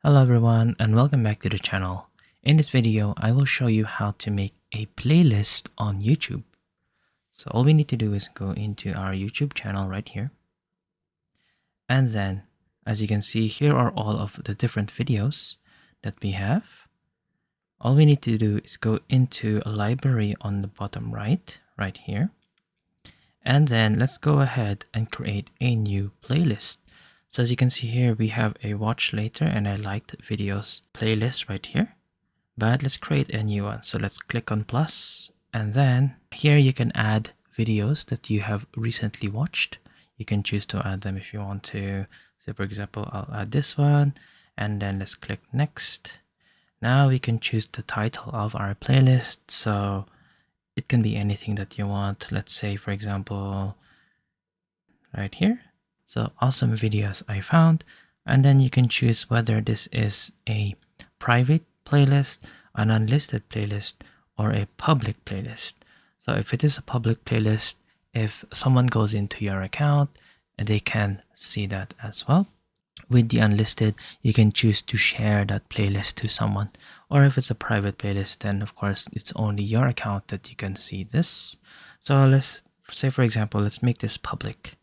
Hello everyone and welcome back to the channel. In this video, I will show you how to make a playlist on YouTube. So all we need to do is go into our YouTube channel right here. And then, as you can see, here are all of the different videos that we have. All we need to do is go into a library on the bottom right here. And then let's go ahead and create a new playlist. So as you can see here, we have a watch later and I liked videos playlist right here. But let's create a new one. So let's click on plus. And then here you can add videos that you have recently watched. You can choose to add them if you want to. So for example, I'll add this one. And then let's click next. Now we can choose the title of our playlist. So it can be anything that you want. Let's say, for example, right here. So awesome videos I found. And then you can choose whether this is a private playlist, an unlisted playlist, or a public playlist. So if it is a public playlist, if someone goes into your account, they can see that as well. With the unlisted, you can choose to share that playlist to someone. Or if it's a private playlist, then of course it's only your account that you can see this. So let's say, for example, let's make this public.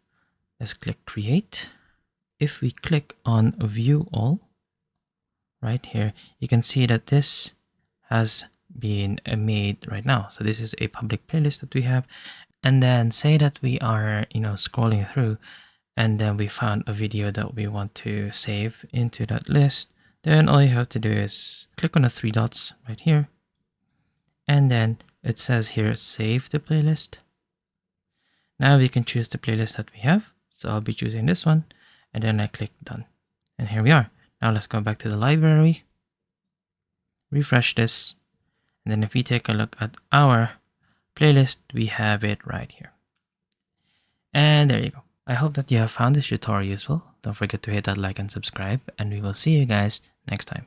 Let's click create. If we click on view all right here, you can see that this has been made right now. So this is a public playlist that we have. And then say that we are, scrolling through and then we found a video that we want to save into that list. Then all you have to do is click on the three dots right here. And then it says here, save the playlist. Now we can choose the playlist that we have. So I'll be choosing this one, and then I click done. And here we are. Now let's go back to the library, refresh this, and then if we take a look at our playlist, we have it right here. And there you go. I hope that you have found this tutorial useful. Don't forget to hit that like and subscribe, and we will see you guys next time.